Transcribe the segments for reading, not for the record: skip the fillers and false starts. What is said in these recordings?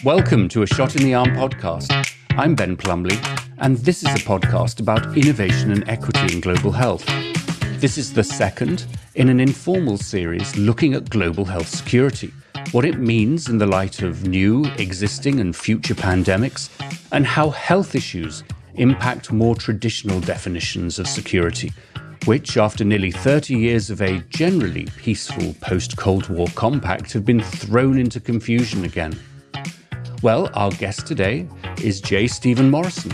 Welcome to A Shot in the Arm podcast. I'm Ben Plumley, and this is a podcast about innovation and equity in global health. This is the second in an informal series looking at global health security, what it means in the light of new, existing, and future pandemics, and how health issues impact more traditional definitions of security, which, after nearly 30 years of a generally peaceful post-Cold War compact, have been thrown into confusion again. Well, our guest today is Stephen Morrison.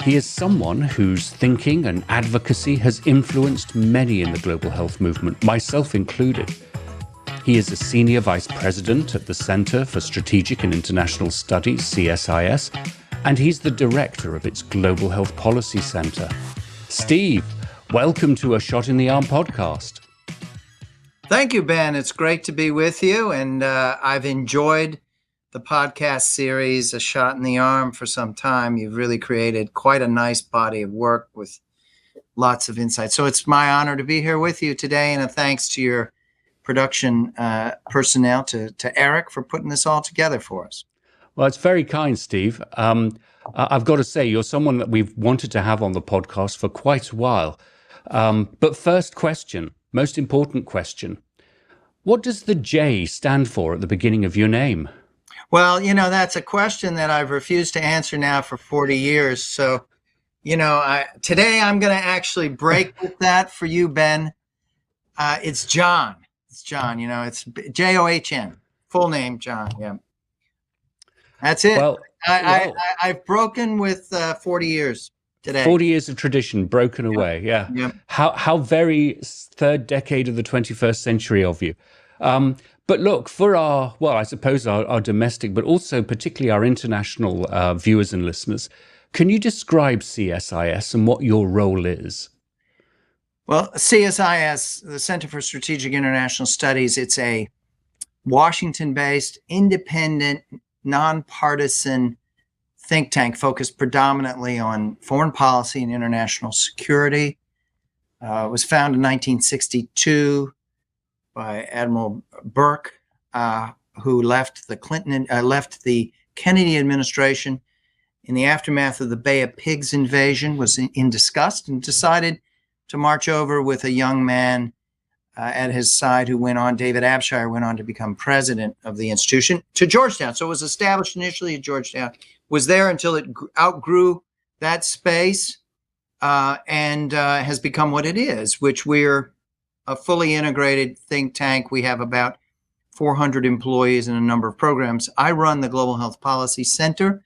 He is someone whose thinking and advocacy has influenced many in the global health movement, myself included. He is a senior vice president at the Center for Strategic and International Studies, CSIS, and he's the director of its Global Health Policy Center. Steve, welcome to A Shot in the Arm podcast. Thank you, Ben. It's great to be with you, and I've enjoyed the podcast series, A Shot in the Arm, for some time. You've really created quite a nice body of work with lots of insight. So it's my honor to be here with you today, and a thanks to your production personnel, to Eric, for putting this all together for us. Well, it's very kind, Steve. I've got to say, you're someone that we've wanted to have on the podcast for quite a while. But first question, most important question, what does the J stand for at the beginning of your name? Well, that's a question that I've refused to answer now for 40 years. So, today I'm going to actually break with that for you, Ben. It's John. It's John, it's John, full name, John. Yeah. That's it. Well, I've broken with 40 years today. 40 years of tradition broken away. Yeah. Yeah. How very third decade of the 21st century of you. But look, for our domestic, but also particularly our international viewers and listeners, can you describe CSIS and what your role is? Well, CSIS, the Center for Strategic International Studies, it's a Washington-based, independent, nonpartisan think tank focused predominantly on foreign policy and international security. It was founded in 1962 by Admiral Burke, who left the Kennedy administration in the aftermath of the Bay of Pigs invasion, was in disgust, and decided to march over with a young man at his side who David Abshire, went on to become president of the institution, to Georgetown. So it was established initially at Georgetown, was there until it outgrew that space, and has become what it is, which we're a fully integrated think tank. We have about 400 employees and a number of programs. I run the Global Health Policy Center,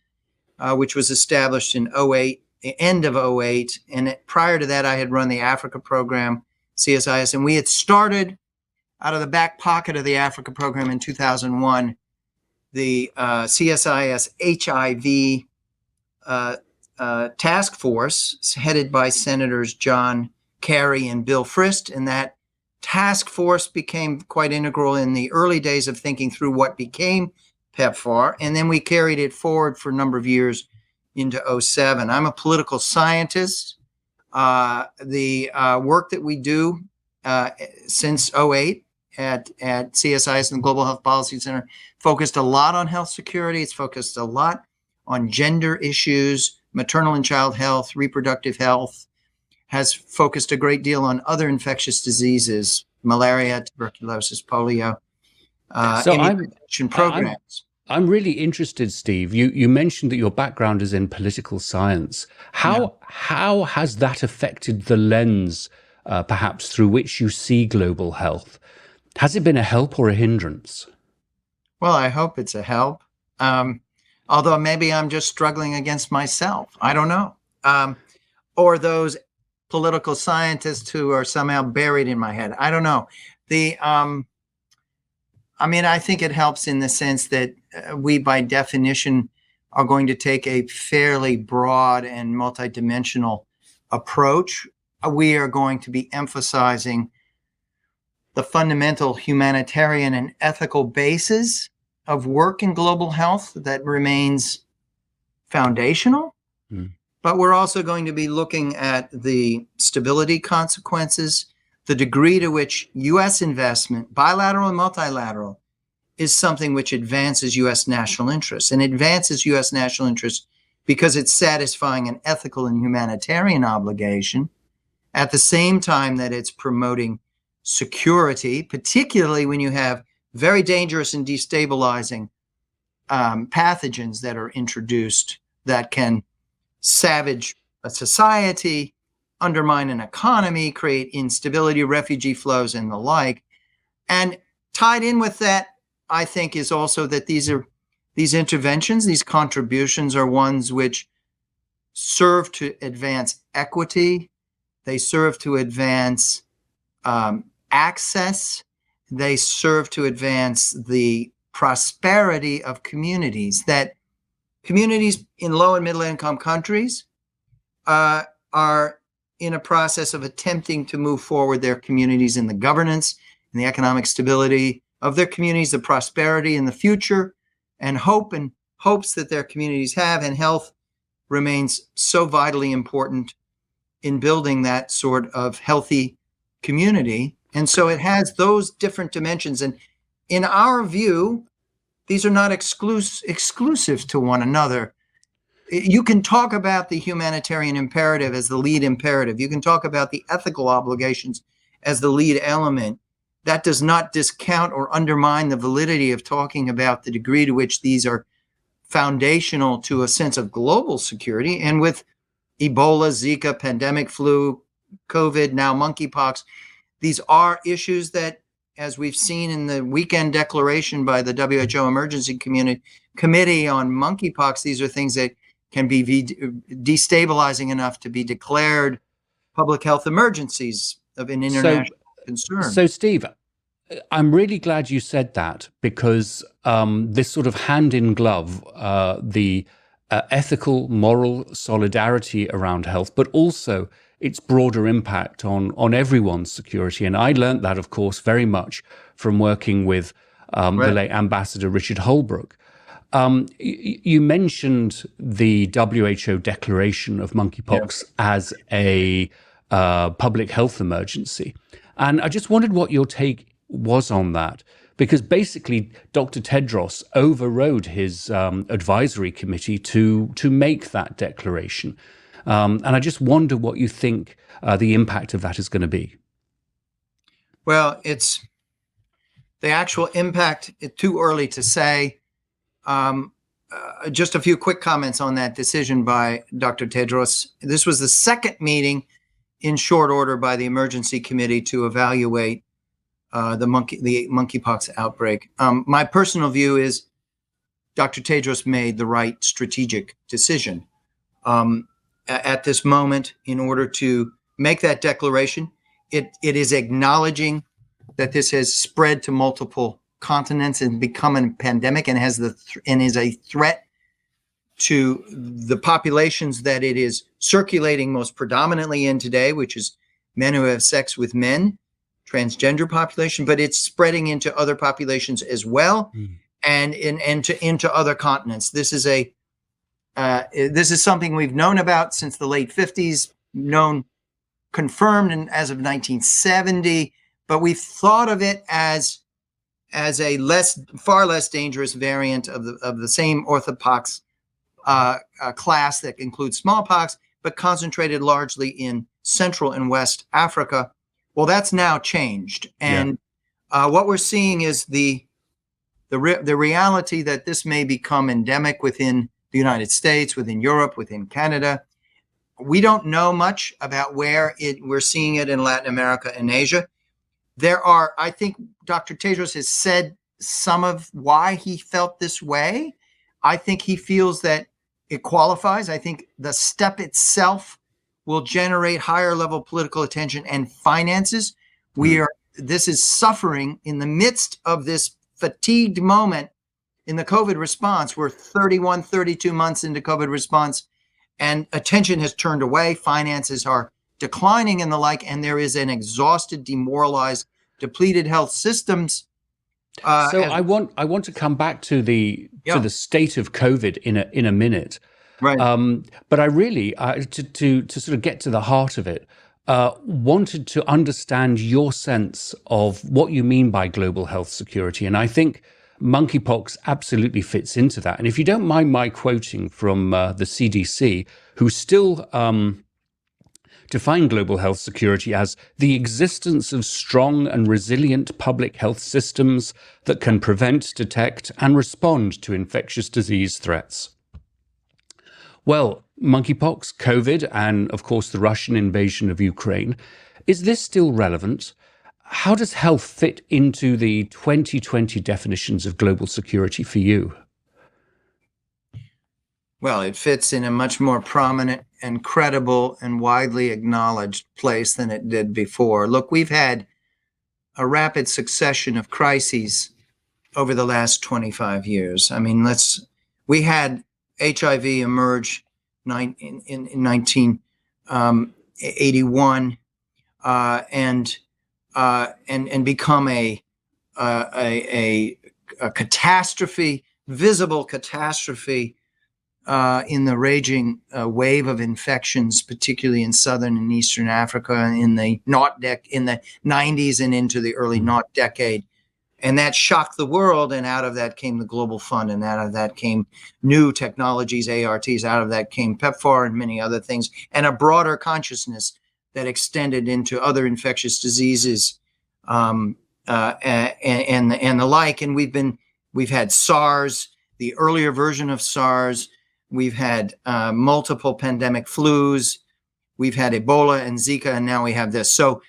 which was established in end of 2008. And prior to that, I had run the Africa program, CSIS, and we had started out of the back pocket of the Africa program in 2001, the CSIS HIV task force, headed by Senators John Kerry and Bill Frist, and that task force became quite integral in the early days of thinking through what became PEPFAR, and then we carried it forward for a number of years into 2007. I'm a political scientist. The work that we do since 2008 at CSIS and the Global Health Policy Center focused a lot on health security. It's focused a lot on gender issues, maternal and child health, reproductive health, has focused a great deal on other infectious diseases, malaria, tuberculosis, polio, immunization programs. I'm really interested, Steve. You mentioned that your background is in political science. How has that affected the lens, perhaps, through which you see global health? Has it been a help or a hindrance? Well, I hope it's a help. Although maybe I'm just struggling against myself. I don't know. Or those political scientists who are somehow buried in my head. I don't know. I think it helps in the sense that we, by definition, are going to take a fairly broad and multidimensional approach. We are going to be emphasizing the fundamental humanitarian and ethical basis of work in global health that remains foundational. But we're also going to be looking at the stability consequences, the degree to which U.S. investment, bilateral and multilateral, is something which advances U.S. national interests, and advances U.S. national interests because it's satisfying an ethical and humanitarian obligation at the same time that it's promoting security, particularly when you have very dangerous and destabilizing pathogens that are introduced that can savage a society, undermine an economy, create instability, refugee flows, and the like. And tied in with that, I think, is also that these interventions, these contributions are ones which serve to advance equity. They serve to advance access. They serve to advance the prosperity of communities, that communities in low and middle income countries are in a process of attempting to move forward their communities in the governance and the economic stability of their communities, the prosperity in the future, and hopes that their communities have, and health remains so vitally important in building that sort of healthy community. And so it has those different dimensions. And in our view, these are not exclusive to one another. You can talk about the humanitarian imperative as the lead imperative. You can talk about the ethical obligations as the lead element. That does not discount or undermine the validity of talking about the degree to which these are foundational to a sense of global security. And with Ebola, Zika, pandemic flu, COVID, now monkeypox, these are issues that, as we've seen in the weekend declaration by the WHO Emergency Committee on monkeypox, these are things that can be destabilizing enough to be declared public health emergencies of an international concern. So, Steve, I'm really glad you said that, because this sort of hand in glove, the ethical, moral solidarity around health, but also its broader impact on everyone's security. And I learned that, of course, very much from working with the late Ambassador Richard Holbrooke. You mentioned the WHO declaration of monkeypox as a public health emergency. And I just wondered what your take was on that, because basically Dr. Tedros overrode his advisory committee to make that declaration. And I just wonder what you think the impact of that is going to be. Well, it's the actual impact, it's too early to say. Just a few quick comments on that decision by Dr. Tedros. This was the second meeting in short order by the emergency committee to evaluate the monkeypox outbreak. My personal view is Dr. Tedros made the right strategic decision at this moment in order to make that declaration. It is acknowledging that this has spread to multiple continents and become a pandemic, and is a threat to the populations that it is circulating most predominantly in today, which is men who have sex with men, transgender population, but it's spreading into other populations as well, and into other continents. This is something we've known about since the late 50s, confirmed as of 1970, but we've thought of it as a far less dangerous variant of the same orthopox class that includes smallpox, but concentrated largely in Central and West Africa. Well, that's now changed, and what we're seeing is the reality that this may become endemic within the United States, within Europe, within Canada. We don't know much about where we're seeing it in Latin America and Asia. I think Dr. Tedros has said some of why he felt this way. I think he feels that it qualifies. I think the step itself will generate higher level political attention and finances. This is suffering in the midst of this fatigued moment in the COVID response. We're 31, 32 months into COVID response, and attention has turned away. Finances are declining and the like, and there is an exhausted, demoralized, depleted health systems. I want to come back to the state of COVID in a minute. Right. But I really, to sort of get to the heart of it, wanted to understand your sense of what you mean by global health security. And I think monkeypox absolutely fits into that. And if you don't mind my quoting from the CDC, who still define global health security as the existence of strong and resilient public health systems that can prevent, detect, and respond to infectious disease threats. Well, monkeypox, COVID, and of course the Russian invasion of Ukraine, is this still relevant? How does health fit into the 2020 definitions of global security for you? Well, it fits in a much more prominent and credible and widely acknowledged place than it did before. Look, we've had a rapid succession of crises over the last 25 years. I mean, we had HIV emerge in 1981 and become a catastrophe, visible catastrophe in the raging wave of infections, particularly in southern and eastern Africa in the in the 90s and into the early naught decade. And that shocked the world, and out of that came the Global Fund, and out of that came new technologies, ARTs, out of that came PEPFAR and many other things, and a broader consciousness that extended into other infectious diseases and the like. And we've had SARS, the earlier version of SARS. We've had multiple pandemic flus. We've had Ebola and Zika, and now we have this. So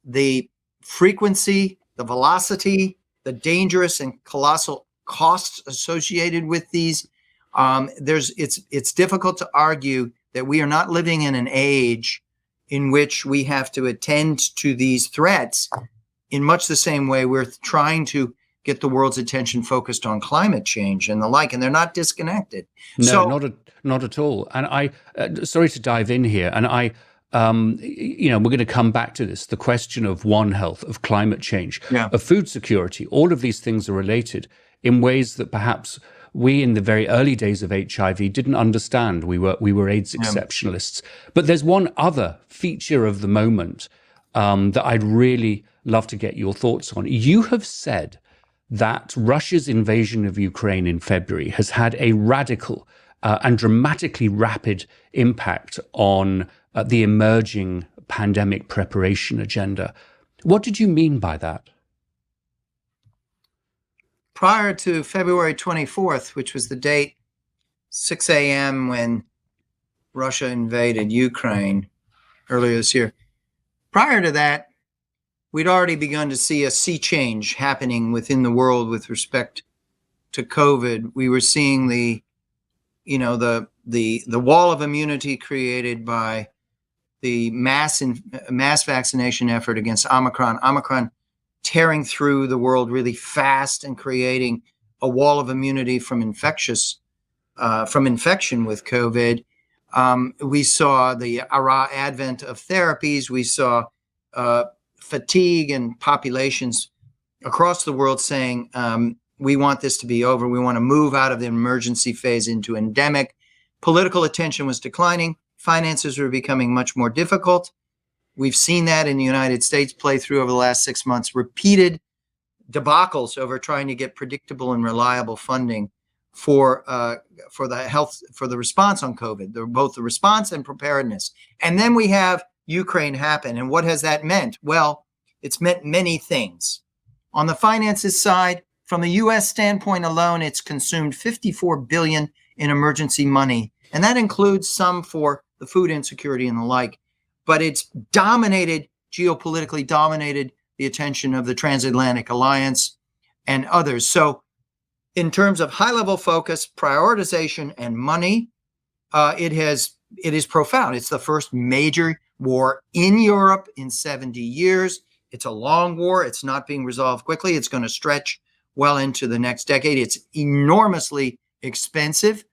the frequency, the velocity, the dangerous and colossal costs associated with these, it's difficult to argue that we are not living in an age in which we have to attend to these threats in much the same way we're trying to get the world's attention focused on climate change and the like, and they're not disconnected. No, not at all. And I, sorry to dive in here, and we're going to come back to this, the question of One Health, of climate change, of food security. All of these things are related in ways that perhaps we in the very early days of HIV didn't understand. We were AIDS exceptionalists. But there's one other feature of the moment that I'd really love to get your thoughts on. You have said that Russia's invasion of Ukraine in February has had a radical and dramatically rapid impact on the emerging pandemic preparation agenda. What did you mean by that? Prior to February 24th, which was the date, 6 a.m. when Russia invaded Ukraine earlier this year, prior to that, we'd already begun to see a sea change happening within the world with respect to COVID. We were seeing the wall of immunity created by the mass vaccination effort against Omicron tearing through the world really fast and creating a wall of immunity from infection with COVID. We saw the advent of therapies. We saw fatigue and populations across the world saying, we want this to be over. We want to move out of the emergency phase into endemic. Political attention was declining. Finances were becoming much more difficult. We've seen that in the United States play through over the last 6 months, repeated debacles over trying to get predictable and reliable funding for the response on COVID, both the response and preparedness. And then we have Ukraine happen. And what has that meant? Well, it's meant many things. On the finances side, from the U.S. standpoint alone, it's consumed $54 billion in emergency money. And that includes some for the food insecurity and the like. But it's geopolitically dominated the attention of the Transatlantic Alliance and others. So in terms of high-level focus, prioritization, and money, it is profound. It's the first major war in Europe in 70 years. It's a long war. It's not being resolved quickly. It's going to stretch well into the next decade. It's enormously expensive.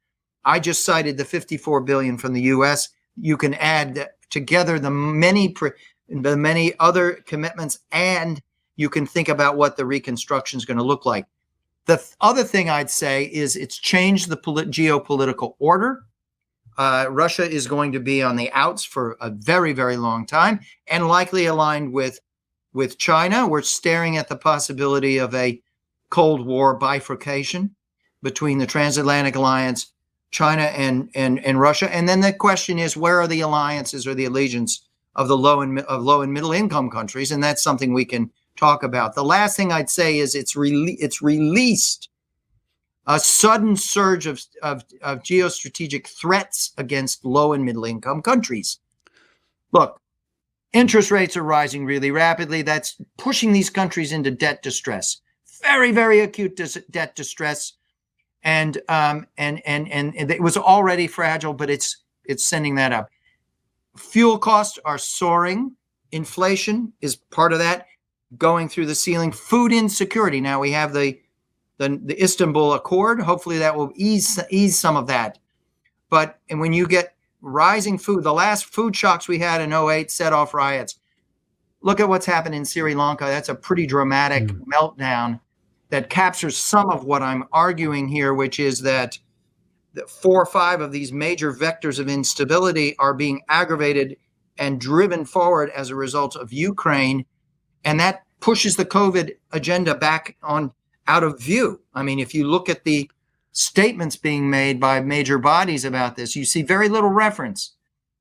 I just cited the $54 billion from the U.S. You can add together the many other commitments, and you can think about what the reconstruction is going to look like. The other thing I'd say is it's changed the geopolitical order. Russia is going to be on the outs for a very, very long time, and likely aligned with China. We're staring at the possibility of a Cold War bifurcation between the transatlantic alliance, China and Russia. And then the question is, where are the alliances or the allegiance of the low and middle income countries? And that's something we can talk about. The last thing I'd say is it's released a sudden surge of geostrategic threats against low and middle income countries. Look, interest rates are rising really rapidly. That's pushing these countries into debt distress, very, very acute debt distress. And it was already fragile, but it's sending that up. Fuel costs are soaring. Inflation is part of that, going through the ceiling. Food insecurity. Now we have the Istanbul Accord. Hopefully that will ease some of that. And when you get rising food, the last food shocks we had in 2008 set off riots. Look at what's happened in Sri Lanka. That's a pretty dramatic meltdown that captures some of what I'm arguing here, which is that 4 or 5 of these major vectors of instability are being aggravated and driven forward as a result of Ukraine. And that pushes the COVID agenda back on out of view. I mean, if you look at the statements being made by major bodies about this, you see very little reference.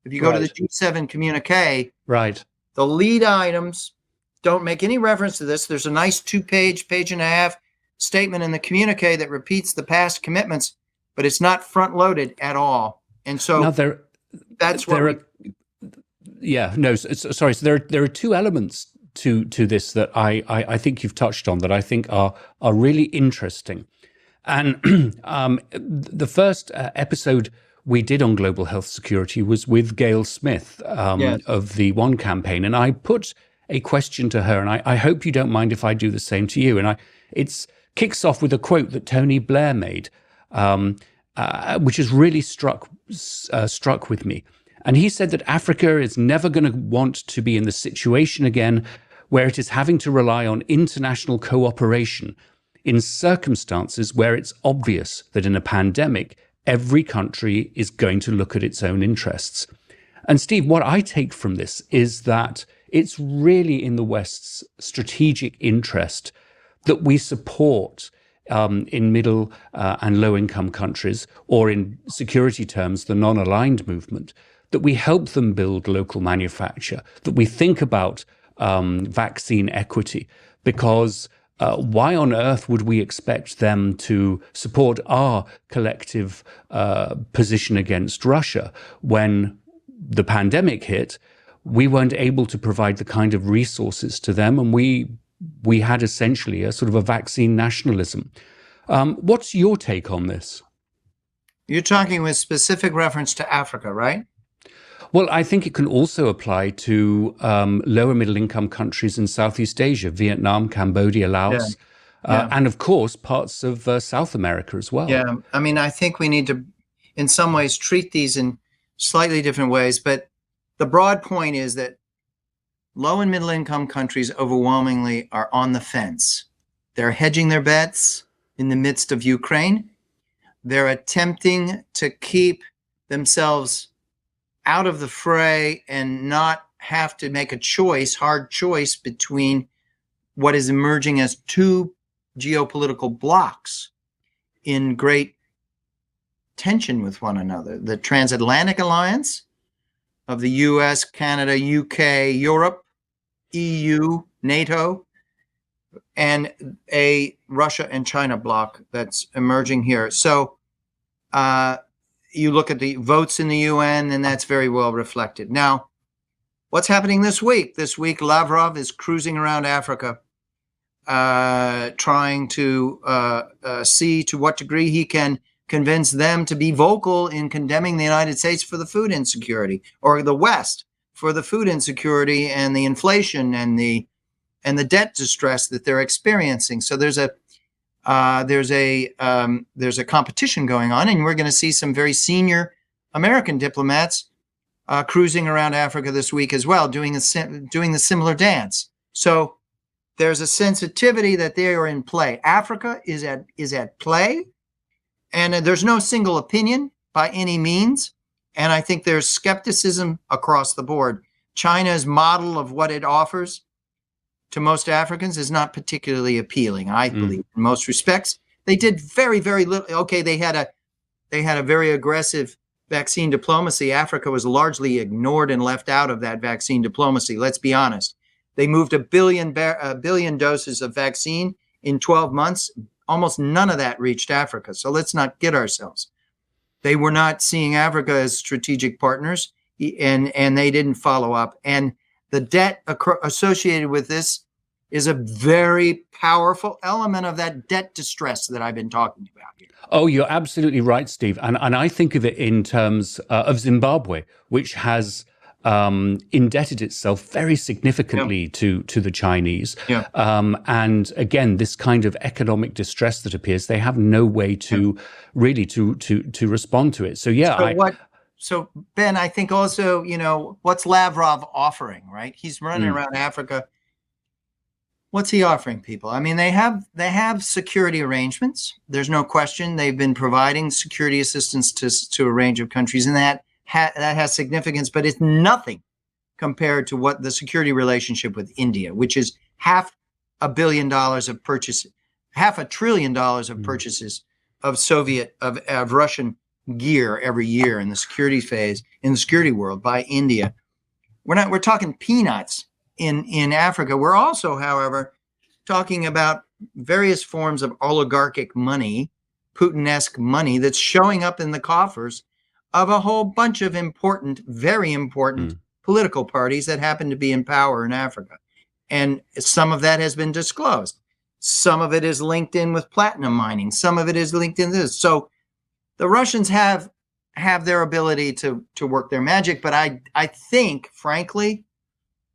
If you go to the G7 communique, the lead items don't make any reference to this. There's a nice 2-page, page and a half statement in the communique that repeats the past commitments, but it's not front loaded at all. And so now that's what sorry. So there are 2 elements to this that I think you've touched on that I think are really interesting. And the first episode we did on global health security was with Gail Smith of the One campaign. And I put a question to her, and I hope you don't mind if I do the same to you. And it kicks off with a quote that Tony Blair made, which has really struck with me. And he said that Africa is never going to want to be in the situation again where it is having to rely on international cooperation in circumstances where it's obvious that in a pandemic, every country is going to look at its own interests. And Steve, what I take from this is that it's really in the West's strategic interest that we support in middle and low-income countries, or in security terms, the non-aligned movement, that we help them build local manufacture, that we think about vaccine equity, because why on earth would we expect them to support our collective position against Russia when the pandemic hit? We weren't able to provide the kind of resources to them, and we had essentially a sort of a vaccine nationalism. What's your take on this? You're talking with specific reference to Africa, right? Well, I think it can also apply to lower middle income countries in Southeast Asia, Vietnam, Cambodia, Laos, and of course, parts of South America as well. Yeah, I mean, I think we need to, in some ways, treat these in slightly different ways. But the broad point is that low and middle income countries overwhelmingly are on the fence. They're hedging their bets in the midst of Ukraine. They're attempting to keep themselves out of the fray and not have to make a hard choice between what is emerging as 2 geopolitical blocks in great tension with one another. The transatlantic alliance of the US, Canada, UK, Europe, EU, NATO, and a Russia and China bloc that's emerging here. So you look at the votes in the UN, and that's very well reflected. Now, what's happening this week? This week, Lavrov is cruising around Africa, trying to see to what degree he can convince them to be vocal in condemning the United States for the food insecurity, or the West for the food insecurity and the inflation and the debt distress that they're experiencing. So there's a competition going on, and we're going to see some very senior American diplomats cruising around Africa this week as well, doing the similar dance. So there's a sensitivity that they are in play. Africa is at play, and there's no single opinion by any means. And I think there's skepticism across the board. China's model of what it offers to most Africans is not particularly appealing, I believe, in most respects. They did very, very little. Okay, they had a very aggressive vaccine diplomacy. Africa was largely ignored and left out of that vaccine diplomacy. Let's be honest. They moved a billion doses of vaccine in 12 months. Almost none of that reached Africa. So let's not kid ourselves. They were not seeing Africa as strategic partners, and they didn't follow up. And the debt associated with this is a very powerful element of that debt distress that I've been talking about here. Oh, you're absolutely right, Steve. And I think of it in terms of Zimbabwe, which has indebted itself very significantly to the Chinese. And again, this kind of economic distress that appears, they have no way to really to respond to it. So So Ben, I think also, what's Lavrov offering, right? He's running around Africa. What's he offering people? I mean, they have security arrangements. There's no question. They've been providing security assistance to a range of countries, and that has significance, but it's nothing compared to what the security relationship with India, which is $500 billion of purchases, $500 billion of purchases of Russian gear every year in the security phase, in the security world by India. We're talking peanuts in Africa. We're also, however, talking about various forms of oligarchic money, Putin-esque money that's showing up in the coffers of a whole bunch of very important political parties that happen to be in power in Africa. And some of that has been disclosed. Some of it is linked in with platinum mining. Some of it is linked in this. So the Russians have their ability to work their magic, but I think, frankly,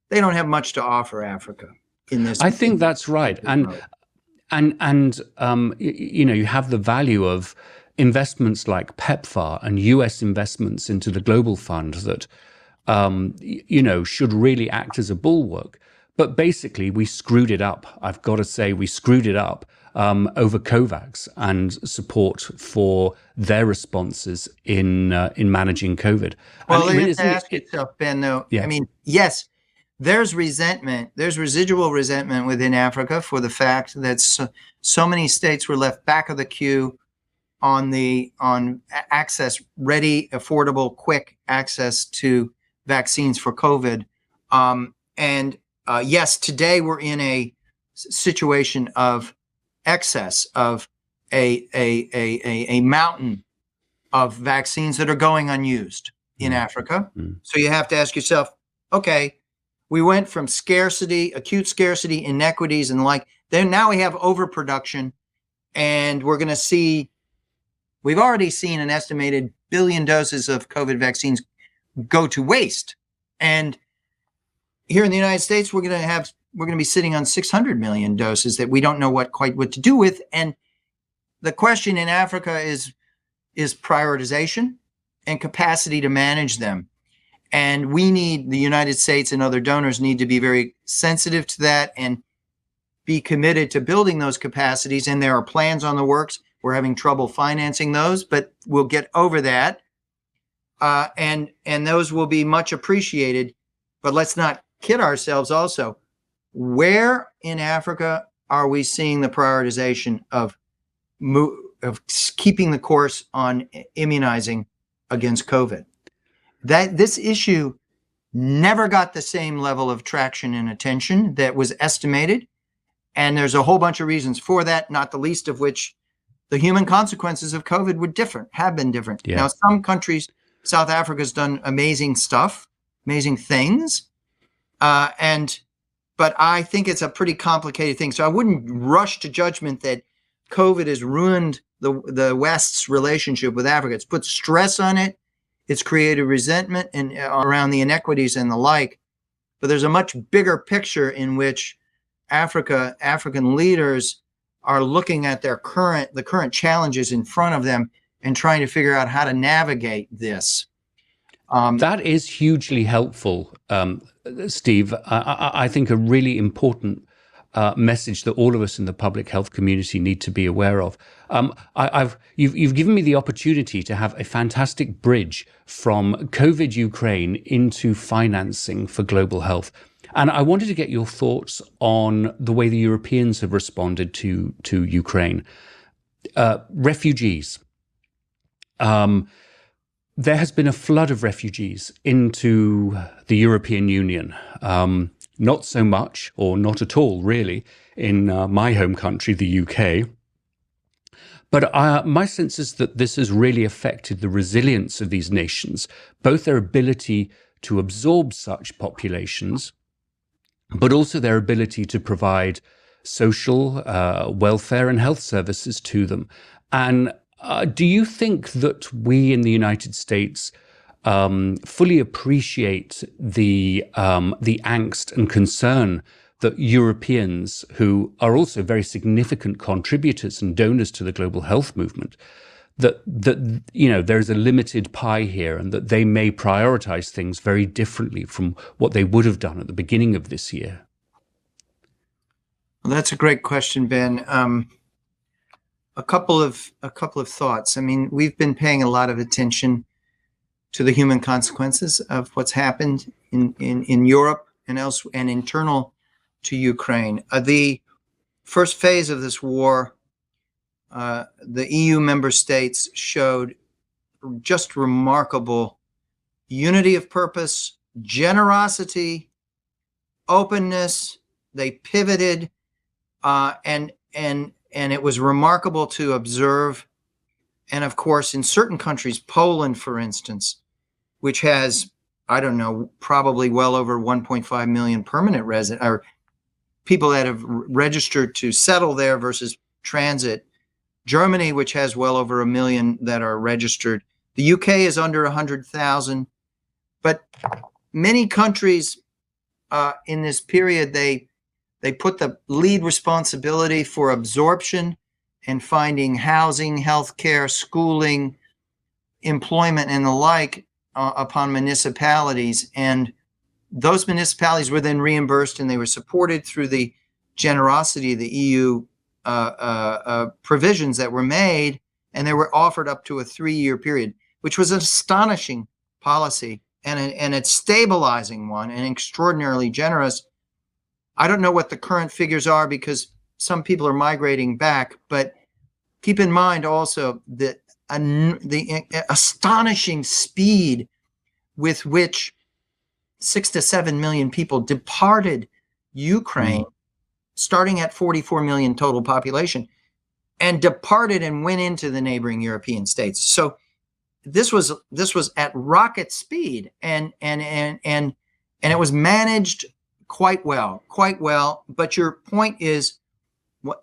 they don't have much to offer Africa in this. I think that's right. And you have the value of investments like PEPFAR and US investments into the Global Fund that, should really act as a bulwark. But basically, we screwed it up. I've got to say, we screwed it up over COVAX and support for their responses in managing COVID. Well, you have to ask yourself, Ben, though. Yeah. I mean, yes, there's resentment. There's residual resentment within Africa for the fact that so many states were left back of the queue on access, ready, affordable, quick access to vaccines for COVID. Yes, today we're in a situation of excess of a mountain of vaccines that are going unused in Africa. So you have to ask yourself, okay, we went from scarcity, acute scarcity, inequities, and the like. Then now we have overproduction, and we're going to see. We've already seen an estimated 1 billion doses of COVID vaccines go to waste, and here in the United States, we're going to be sitting on 600 million doses that we don't know quite what to do with. And the question in Africa is prioritization and capacity to manage them. And the United States and other donors need to be very sensitive to that and be committed to building those capacities. And there are plans on the works. We're having trouble financing those, but we'll get over that. And those will be much appreciated. But let's not kid ourselves also. Where in Africa are we seeing the prioritization of keeping the course on immunizing against COVID? This issue never got the same level of traction and attention that was estimated. And there's a whole bunch of reasons for that, not the least of which the human consequences of COVID have been different. Yeah. Now, some countries, South Africa's done amazing stuff, amazing things. But I think it's a pretty complicated thing. So I wouldn't rush to judgment that COVID has ruined the West's relationship with Africa. It's put stress on it. It's created resentment around the inequities and the like. But there's a much bigger picture in which African leaders are looking at the current challenges in front of them and trying to figure out how to navigate this. That is hugely helpful, Steve. I think a really important message that all of us in the public health community need to be aware of. You've given me the opportunity to have a fantastic bridge from COVID Ukraine into financing for global health. And I wanted to get your thoughts on the way the Europeans have responded to Ukraine. Refugees. There has been a flood of refugees into the European Union. Not so much, or not at all, really, in my home country, the UK. But my sense is that this has really affected the resilience of these nations, both their ability to absorb such populations, but also their ability to provide social welfare and health services to them. And do you think that we in the United States fully appreciate the angst and concern that Europeans, who are also very significant contributors and donors to the global health movement, that there's a limited pie here, and that they may prioritize things very differently from what they would have done at the beginning of this year? Well, that's a great question, Ben. A couple of thoughts. I mean, we've been paying a lot of attention to the human consequences of what's happened in Europe and elsewhere, and internal to Ukraine. The first phase of this war, the EU member states showed just remarkable unity of purpose, generosity, openness. They pivoted, and it was remarkable to observe. And of course, in certain countries, Poland, for instance, which has, I don't know, probably well over 1.5 million permanent resident or people that have registered to settle there versus transit. Germany, which has well over 1 million that are registered. The UK is under 100,000. But many countries in this period, they put the lead responsibility for absorption and finding housing, healthcare, schooling, employment, and the like upon municipalities. And those municipalities were then reimbursed, and they were supported through the generosity of the EU provisions that were made, and they were offered up to a 3-year period, which was an astonishing policy and a stabilizing one, and extraordinarily generous. I don't know what the current figures are, because some people are migrating back, but keep in mind also that the astonishing speed with which 6 to 7 million people departed Ukraine, starting at 44 million total population, and departed and went into the neighboring European states. So this was at rocket speed, and it was managed quite well. But your point is,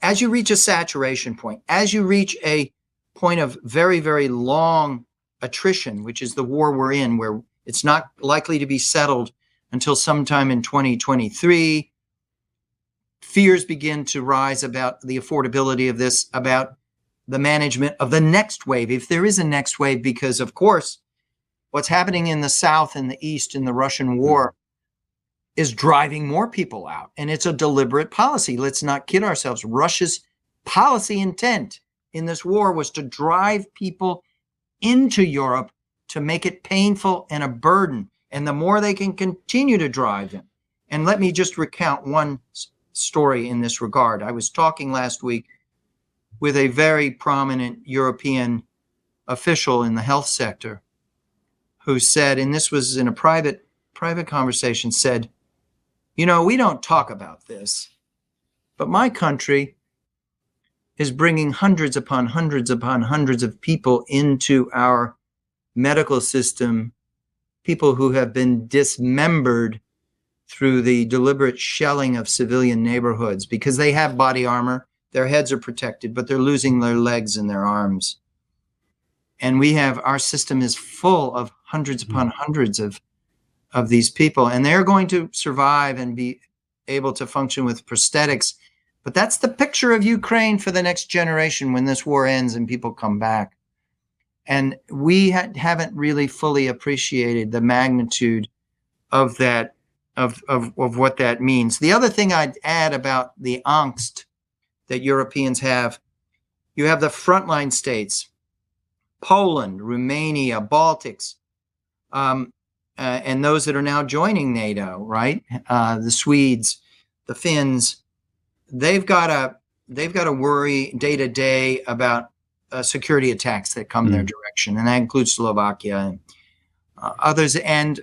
as you reach a saturation point, as you reach a point of very, very long attrition, which is the war we're in, where it's not likely to be settled until sometime in 2023, fears begin to rise about the affordability of this, about the management of the next wave, if there is a next wave, because of course, what's happening in the South and the East in the Russian war is driving more people out. And it's a deliberate policy. Let's not kid ourselves. Russia's policy intent in this war was to drive people into Europe, to make it painful and a burden. And the more they can continue to drive them. And let me just recount one story in this regard. I was talking last week with a very prominent European official in the health sector who said, and this was in a private conversation, said, we don't talk about this, but my country is bringing hundreds upon hundreds upon hundreds of people into our medical system, people who have been dismembered through the deliberate shelling of civilian neighborhoods because they have body armor, their heads are protected, but they're losing their legs and their arms. And our system is full of hundreds upon hundreds of these people, and they're going to survive and be able to function with prosthetics. But that's the picture of Ukraine for the next generation when this war ends and people come back. And we haven't really fully appreciated the magnitude of that, of what that means. The other thing I'd add about the angst that Europeans have, you have the frontline states, Poland, Romania, Baltics, and those that are now joining NATO, right? The Swedes, the Finns, they've got to worry day to day about security attacks that come their direction, and that includes Slovakia and others. And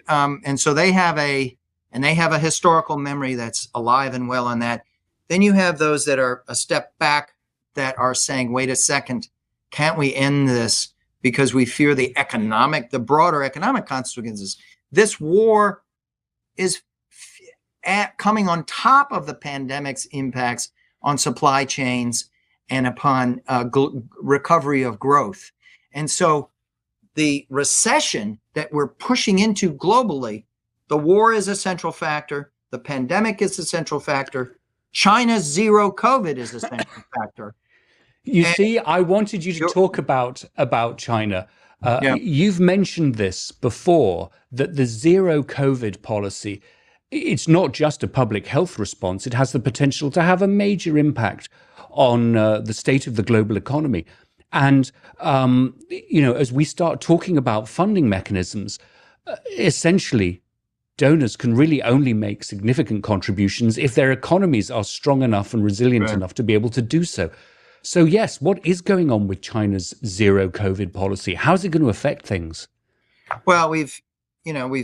so they have a historical memory that's alive and well on that. Then you have those that are a step back that are saying, wait a second, can't we end this because we fear the broader economic consequences? This war is coming on top of the pandemic's impacts on supply chains and upon recovery of growth. And so the recession that we're pushing into globally, the war is a central factor. The pandemic is a central factor. China's zero COVID is a central factor. You see, I wanted you to talk about China. You've mentioned this before, that the zero COVID policy, it's not just a public health response. It has the potential to have a major impact on the state of the global economy. And, as we start talking about funding mechanisms, essentially, donors can really only make significant contributions if their economies are strong enough and resilient enough to be able to do so. So, yes, what is going on with China's zero COVID policy? How's it going to affect things? Well, we've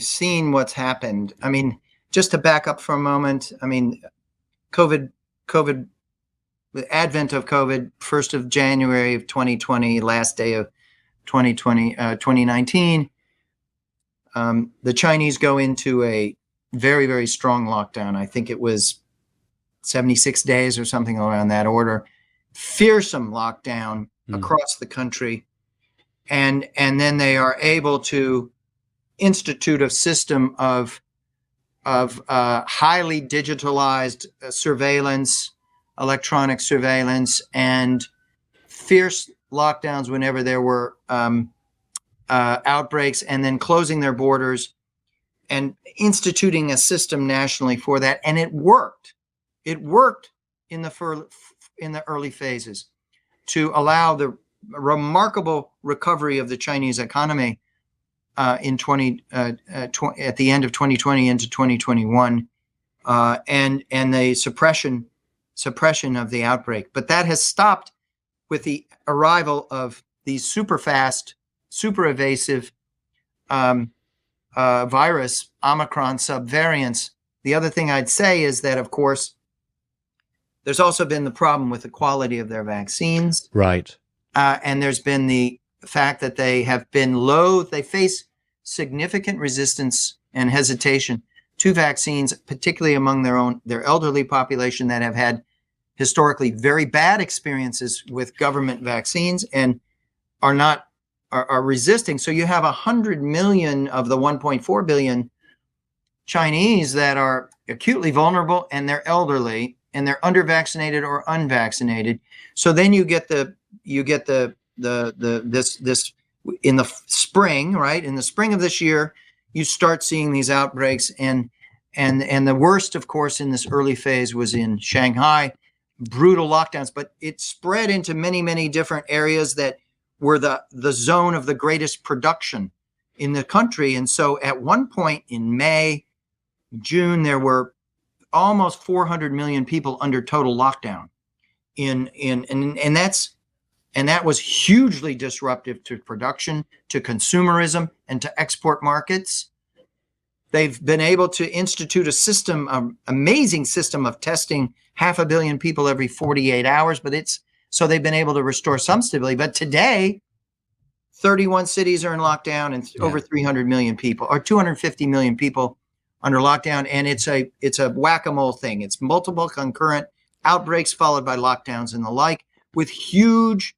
seen what's happened. I mean, just to back up for a moment, I mean, COVID, the advent of COVID, 1st of January of 2020, last day of 2019, the Chinese go into a very, very strong lockdown. I think it was 76 days or something around that order. Fearsome lockdown across the country. And then they are able to institute a system of highly digitalized surveillance, electronic surveillance, and fierce lockdowns whenever there were outbreaks, and then closing their borders and instituting a system nationally for that. And it worked. It worked in the early phases to allow the remarkable recovery of the Chinese economy at the end of 2020 into 2021, and the suppression of the outbreak. But that has stopped with the arrival of these super fast, super evasive virus, Omicron subvariants. The other thing I'd say is that, of course, there's also been the problem with the quality of their vaccines. Right. And there's been the fact that they have been loath. They face significant resistance and hesitation to vaccines, particularly among their elderly population that have had historically very bad experiences with government vaccines and are resisting. So you have 100 million of the 1.4 billion Chinese that are acutely vulnerable, and they're elderly, and they're undervaccinated or unvaccinated. So then you get this in the spring, right? In the spring of this year, you start seeing these outbreaks, and the worst, of course, in this early phase was in Shanghai, brutal lockdowns, but it spread into many, many different areas that were the zone of the greatest production in the country. And so at one point in May, June, there were almost 400 million people under total lockdown and that was hugely disruptive to production, to consumerism, and to export markets. They've been able to institute a system, amazing system of testing 500 million people every 48 hours, so they've been able to restore some stability. But today, 31 cities are in lockdown, and over 300 million people, or 250 million people under lockdown. And it's a whack-a-mole thing. It's multiple concurrent outbreaks followed by lockdowns and the like, with huge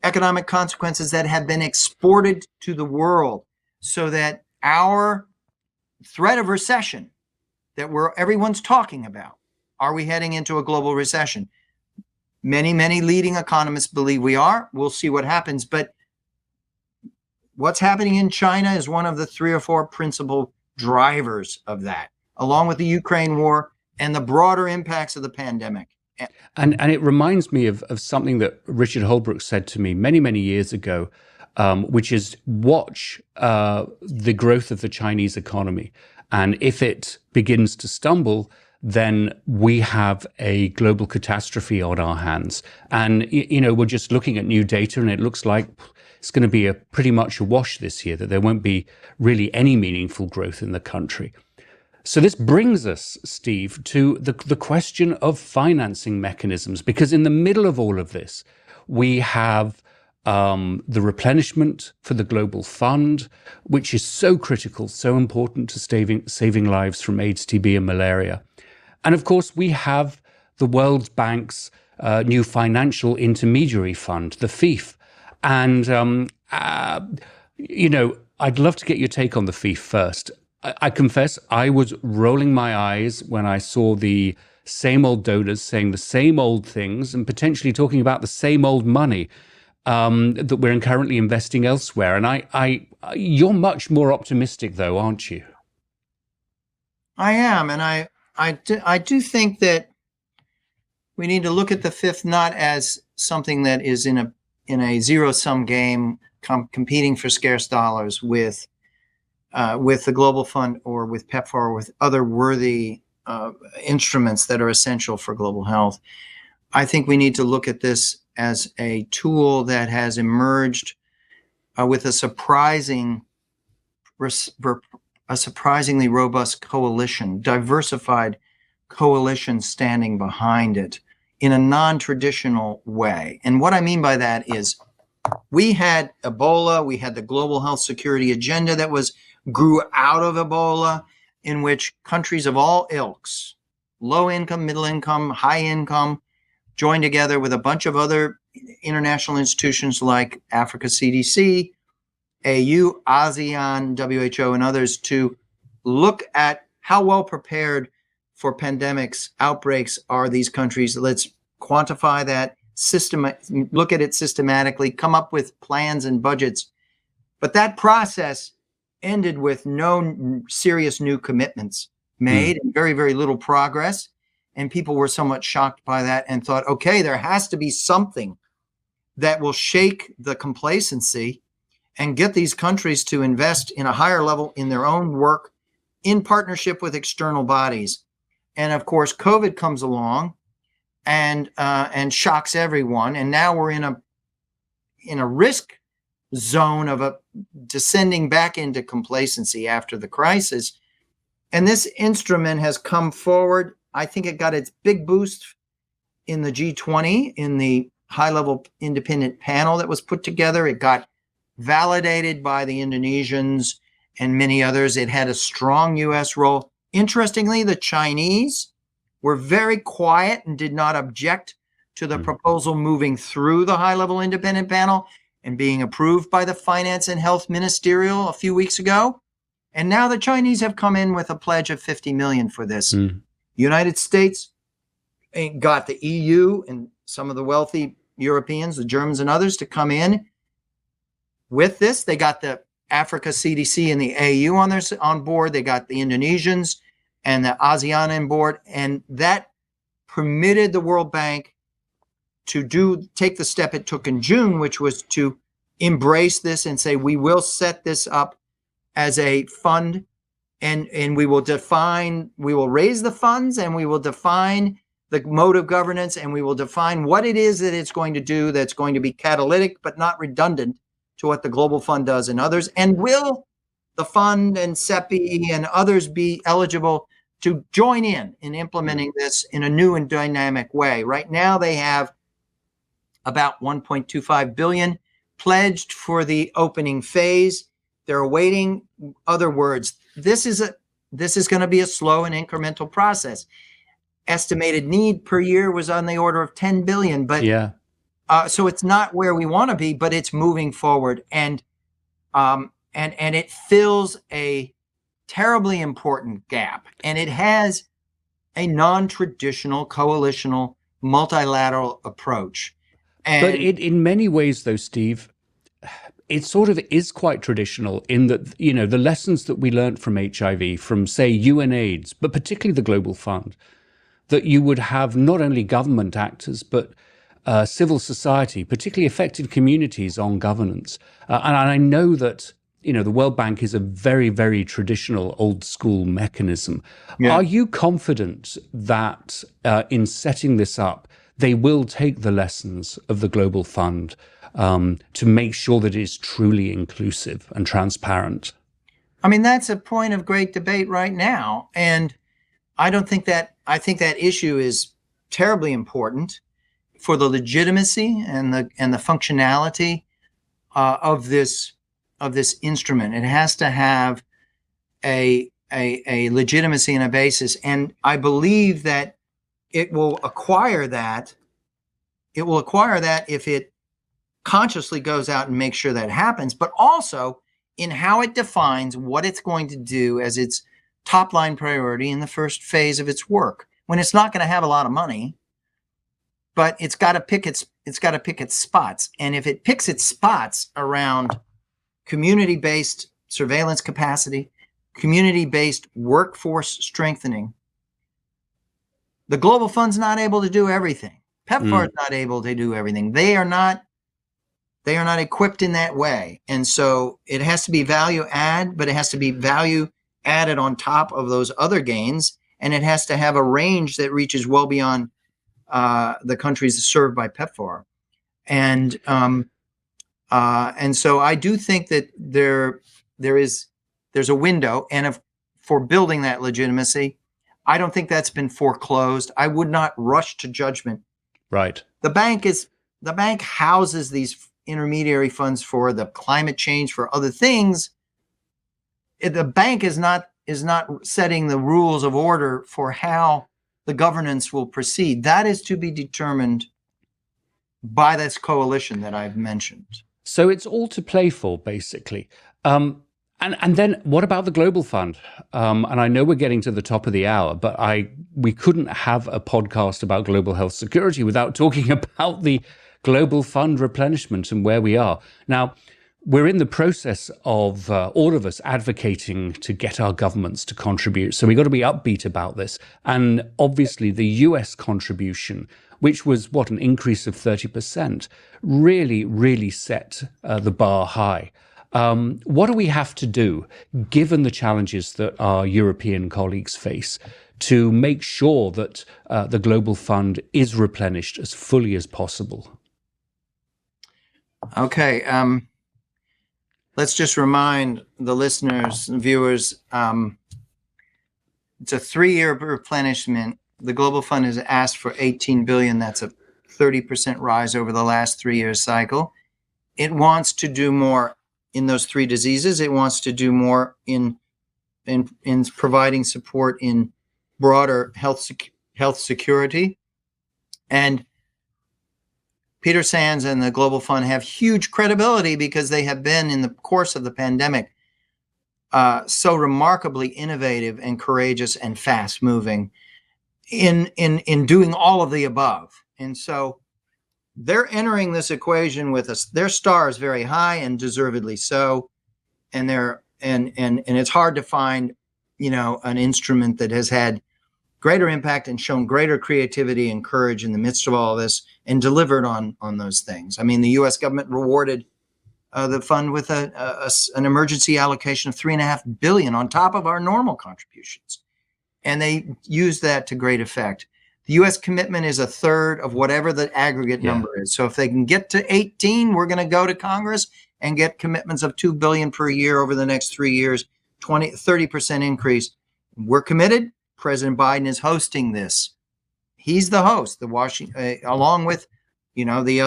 economic consequences that have been exported to the world, so that our threat of recession that everyone's talking about, are we heading into a global recession? Many, many leading economists believe we are. We'll see what happens. But what's happening in China is one of the 3 or 4 principal drivers of that, along with the Ukraine war and the broader impacts of the pandemic. And it reminds me of something that Richard Holbrooke said to me many, many years ago which is watch the growth of the Chinese economy. And if it begins to stumble, then we have a global catastrophe on our hands. And, we're just looking at new data, and it looks like it's going to be pretty much a wash this year, that there won't be really any meaningful growth in the country. So this brings us, Steve, to the question of financing mechanisms, because in the middle of all of this, we have the replenishment for the Global Fund, which is so critical, so important to saving lives from AIDS, TB, and malaria. And of course, we have the World Bank's new financial intermediary fund, the FIF. And, I'd love to get your take on the FIF first. I confess I was rolling my eyes when I saw the same old donors saying the same old things and potentially talking about the same old money that we're currently investing elsewhere. And you're much more optimistic, though, aren't you? I am, and I do think that we need to look at the fifth not as something that is in a zero-sum game competing for scarce dollars with the Global Fund or with PEPFAR or with other worthy instruments that are essential for global health. I think we need to look at this as a tool that has emerged with a surprisingly robust coalition, diversified coalition standing behind it in a non-traditional way. And what I mean by that is we had Ebola, we had the global health security agenda that grew out of Ebola, in which countries of all ilks, low income, middle income, high income, joined together with a bunch of other international institutions like Africa CDC, AU, ASEAN, WHO, and others to look at how well prepared for pandemics, outbreaks are these countries. Let's quantify that, look at it systematically, come up with plans and budgets. But that process ended with no serious new commitments made and very, very little progress. And people were somewhat shocked by that and thought, okay, there has to be something that will shake the complacency and get these countries to invest in a higher level in their own work in partnership with external bodies. And of course, COVID comes along and shocks everyone. And now we're in a risk zone of descending back into complacency after the crisis. And this instrument has come forward. I think it got its big boost in the G20, in the high-level independent panel that was put together. It got validated by the Indonesians and many others. It had a strong U.S. role. Interestingly, the Chinese were very quiet and did not object to the proposal moving through the high-level independent panel and being approved by the Finance and Health Ministerial a few weeks ago. And now the Chinese have come in with a pledge of $50 million for this. United States got the EU and some of the wealthy Europeans, the Germans and others, to come in with this. They got the Africa CDC and the AU on board. They got the Indonesians and the ASEAN on board. And that permitted the World Bank to take the step it took in June, which was to embrace this and say, we will set this up as a fund, and we will raise the funds, and we will define the mode of governance, and we will define what it is that it's going to do that's going to be catalytic but not redundant to what the Global Fund does and others. And will the fund and CEPI and others be eligible to join in implementing this in a new and dynamic way? Right now they have about $1.25 billion pledged for the opening phase. They're awaiting other words. This is going to be a slow and incremental process. Estimated need per year was on the order of 10 billion, but so it's not where we want to be, but it's moving forward, and it fills a terribly important gap, and it has a non-traditional coalitional multilateral approach. But in many ways, though, Steve, it sort of is quite traditional in that, the lessons that we learned from HIV, from, say, UNAIDS, but particularly the Global Fund, that you would have not only government actors, but civil society, particularly affected communities on governance. And I know that, the World Bank is a very, very traditional old school mechanism. Yeah. Are you confident that in setting this up, they will take the lessons of the Global Fund to make sure that it is truly inclusive and transparent? I mean, that's a point of great debate right now. And I think that issue is terribly important for the legitimacy and the functionality of this instrument. It has to have a legitimacy and a basis, and I believe that it will acquire that. It will acquire that if it consciously goes out and makes sure that happens, but also in how it defines what it's going to do as its top line priority in the first phase of its work, when it's not going to have a lot of money, but it's got to pick its spots. And if it picks its spots around community-based surveillance capacity, community-based workforce strengthening, the Global Fund's not able to do everything. PEPFAR is not able to do everything. They are not equipped in that way. And so it has to be value add, but it has to be value added on top of those other gains. And it has to have a range that reaches well beyond the countries served by PEPFAR. And so I do think that there's a window, and for building that legitimacy. I don't think that's been foreclosed. I would not rush to judgment. Right. The bank houses these intermediary funds for the climate change, for other things. The bank is not setting the rules of order for how the governance will proceed. That is to be determined by this coalition that I've mentioned. So it's all to play for, basically. And then what about the Global Fund? And I know we're getting to the top of the hour, but we couldn't have a podcast about global health security without talking about the Global Fund replenishment and where we are. Now, we're in the process of all of us advocating to get our governments to contribute. So we've got to be upbeat about this. And obviously the US contribution, which was an increase of 30%, really, really set the bar high. What do we have to do, given the challenges that our European colleagues face, to make sure that the Global Fund is replenished as fully as possible? Okay. Let's just remind the listeners and viewers, it's a 3-year replenishment. The Global Fund has asked for $18 billion. That's a 30% rise over the last 3-year cycle. It wants to do more in those 3 diseases. It wants to do more in providing support in broader health security. And Peter Sands and the Global Fund have huge credibility because they have been, in the course of the pandemic, so remarkably innovative and courageous and fast moving in doing all of the above. And so they're entering this equation with us. Their star is very high, and deservedly so. And it's hard to find, an instrument that has had greater impact and shown greater creativity and courage in the midst of all this and delivered on those things. I mean, the U.S. government rewarded the fund with an emergency allocation of $3.5 billion on top of our normal contributions. And they used that to great effect. The U.S. commitment is a third of whatever the aggregate number is. So if they can get to 18, we're going to go to Congress and get commitments of $2 billion per year over the next 3 years, 30% increase. We're committed. President Biden is hosting this. He's the host, along with, the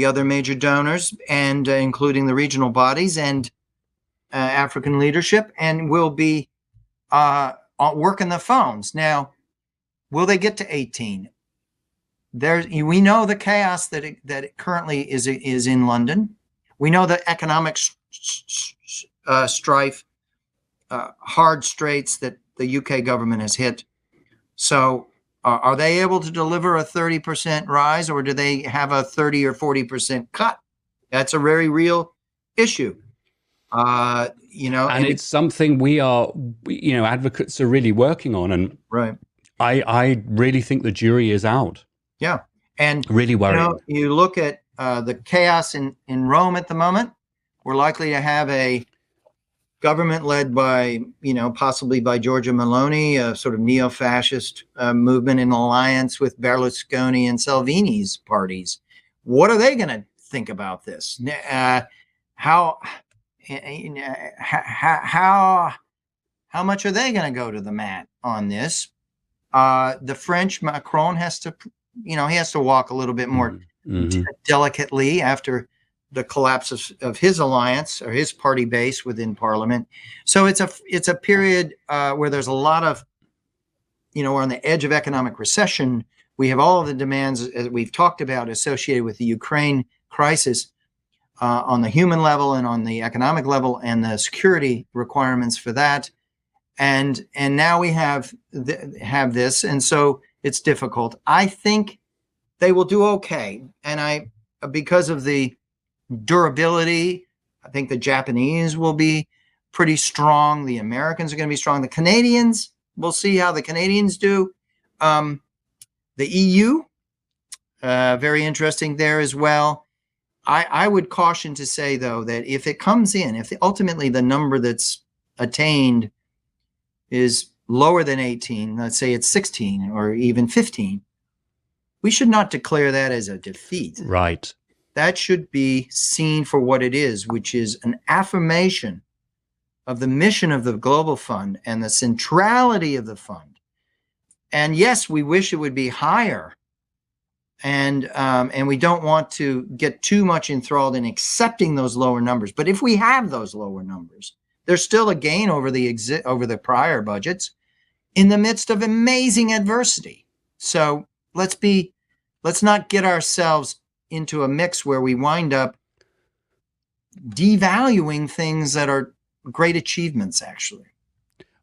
other major donors, and including the regional bodies and African leadership, and will be working the phones. Now, will they get to 18? We know the chaos that it currently is in London. We know the economic strife, hard straits that the UK government has hit. So are they able to deliver a 30% rise, or do they have a 30 or 40% cut? That's a very real issue. And it's something we are, advocates are really working on. And right. I really think the jury is out. Yeah. And Really worrying. you look at the chaos in Rome at the moment. We're likely to have a government led by, possibly by Giorgia Meloni, a sort of neo-fascist movement in alliance with Berlusconi and Salvini's parties. What are they going to think about this? How much are they going to go to the mat on this? The French Macron has to, he has to walk a little bit more delicately after the collapse of his alliance or his party base within Parliament. So it's a period where there's a lot of, we're on the edge of economic recession. We have all of the demands, as we've talked about, associated with the Ukraine crisis on the human level and on the economic level, and the security requirements for that. And now we have this, and so it's difficult. I think they will do okay, and because of the durability, I think the Japanese will be pretty strong. The Americans are going to be strong. The Canadians, we'll see how the Canadians do. The EU, very interesting there as well. I would caution to say, though, that if it comes in, if ultimately the number that's attained is lower than 18, let's say it's 16 or even 15, we should not declare that as a defeat. Right. That should be seen for what it is, which is an affirmation of the mission of the Global Fund and the centrality of the fund. And yes, we wish it would be higher. And we don't want to get too much enthralled in accepting those lower numbers. But if we have those lower numbers, there's still a gain over the prior budgets in the midst of amazing adversity. So let's not get ourselves into a mix where we wind up devaluing things that are great achievements, actually.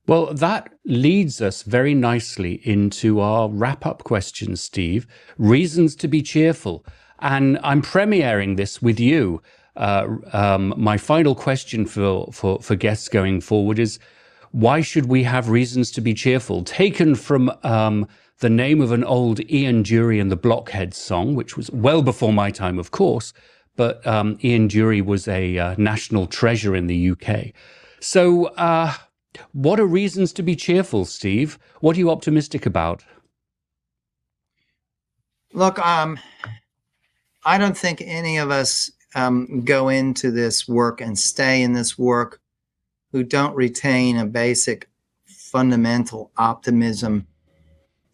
Well, that leads us very nicely into our wrap-up question, Steve. Reasons to be cheerful. And I'm premiering this with you. My final question for guests going forward is, why should we have reasons to be cheerful? Taken from the name of an old Ian Dury and the Blockheads song, which was well before my time, of course, but Ian Dury was a national treasure in the UK. So what are reasons to be cheerful, Steve? What are you optimistic about? Look, I don't think any of us go into this work and stay in this work who don't retain a basic fundamental optimism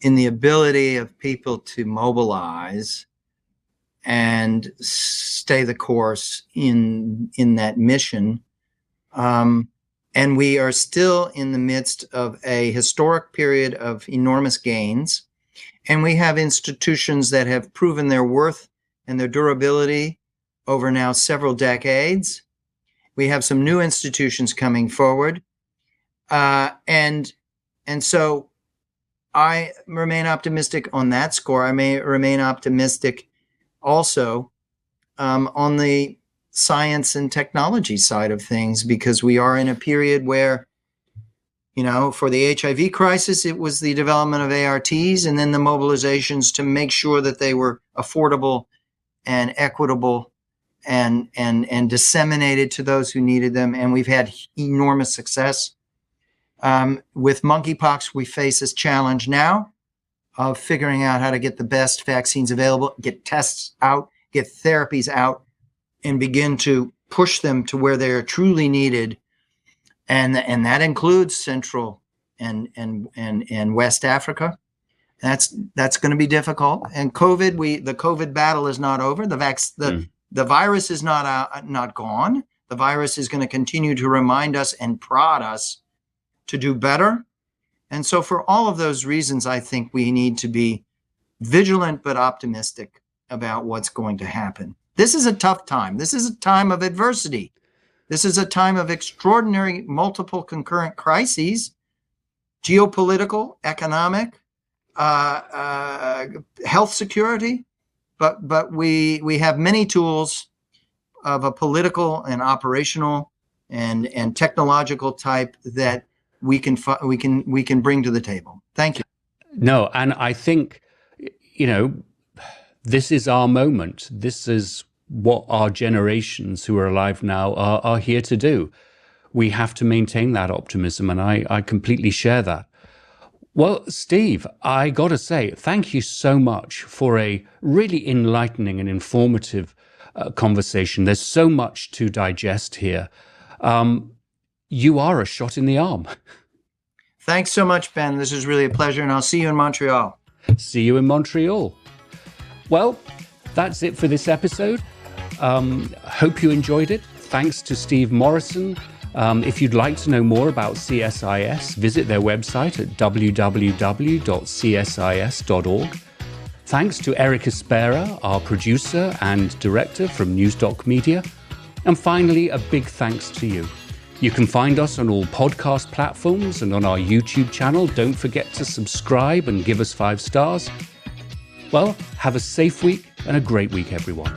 in the ability of people to mobilize and stay the course in that mission. And we are still in the midst of a historic period of enormous gains. And we have institutions that have proven their worth and their durability over now several decades. We have some new institutions coming forward. And so I remain optimistic on that score. I may remain optimistic also on the science and technology side of things, because we are in a period where, for the HIV crisis, it was the development of ARTs and then the mobilizations to make sure that they were affordable and equitable and disseminated to those who needed them. And we've had enormous success. With monkeypox, we face this challenge now of figuring out how to get the best vaccines available, get tests out, get therapies out, and begin to push them to where they're truly needed. And that includes Central and West Africa. That's going to be difficult. And COVID, the COVID battle is not over. The virus is not gone. The virus is going to continue to remind us and prod us to do better. And so for all of those reasons, I think we need to be vigilant but optimistic about what's going to happen. This is a tough time. This is a time of adversity. This is a time of extraordinary multiple concurrent crises, geopolitical, economic, health security. But we have many tools of a political and operational and technological type that we can bring to the table. Thank you. No, and I think, this is our moment. This is what our generations who are alive now are here to do. We have to maintain that optimism, and I completely share that. Well, Steve, I got to say, thank you so much for a really enlightening and informative conversation. There's so much to digest here. You are a shot in the arm. Thanks so much, Ben. This is really a pleasure, and I'll see you in Montreal. See you in Montreal. Well, that's it for this episode. Hope you enjoyed it. Thanks to Steve Morrison. If you'd like to know more about CSIS, visit their website at www.csis.org. Thanks to Eric Espera, our producer and director from Newsdoc Media. And finally, a big thanks to you. You can find us on all podcast platforms and on our YouTube channel. Don't forget to subscribe and give us 5 stars. Well, have a safe week and a great week, everyone.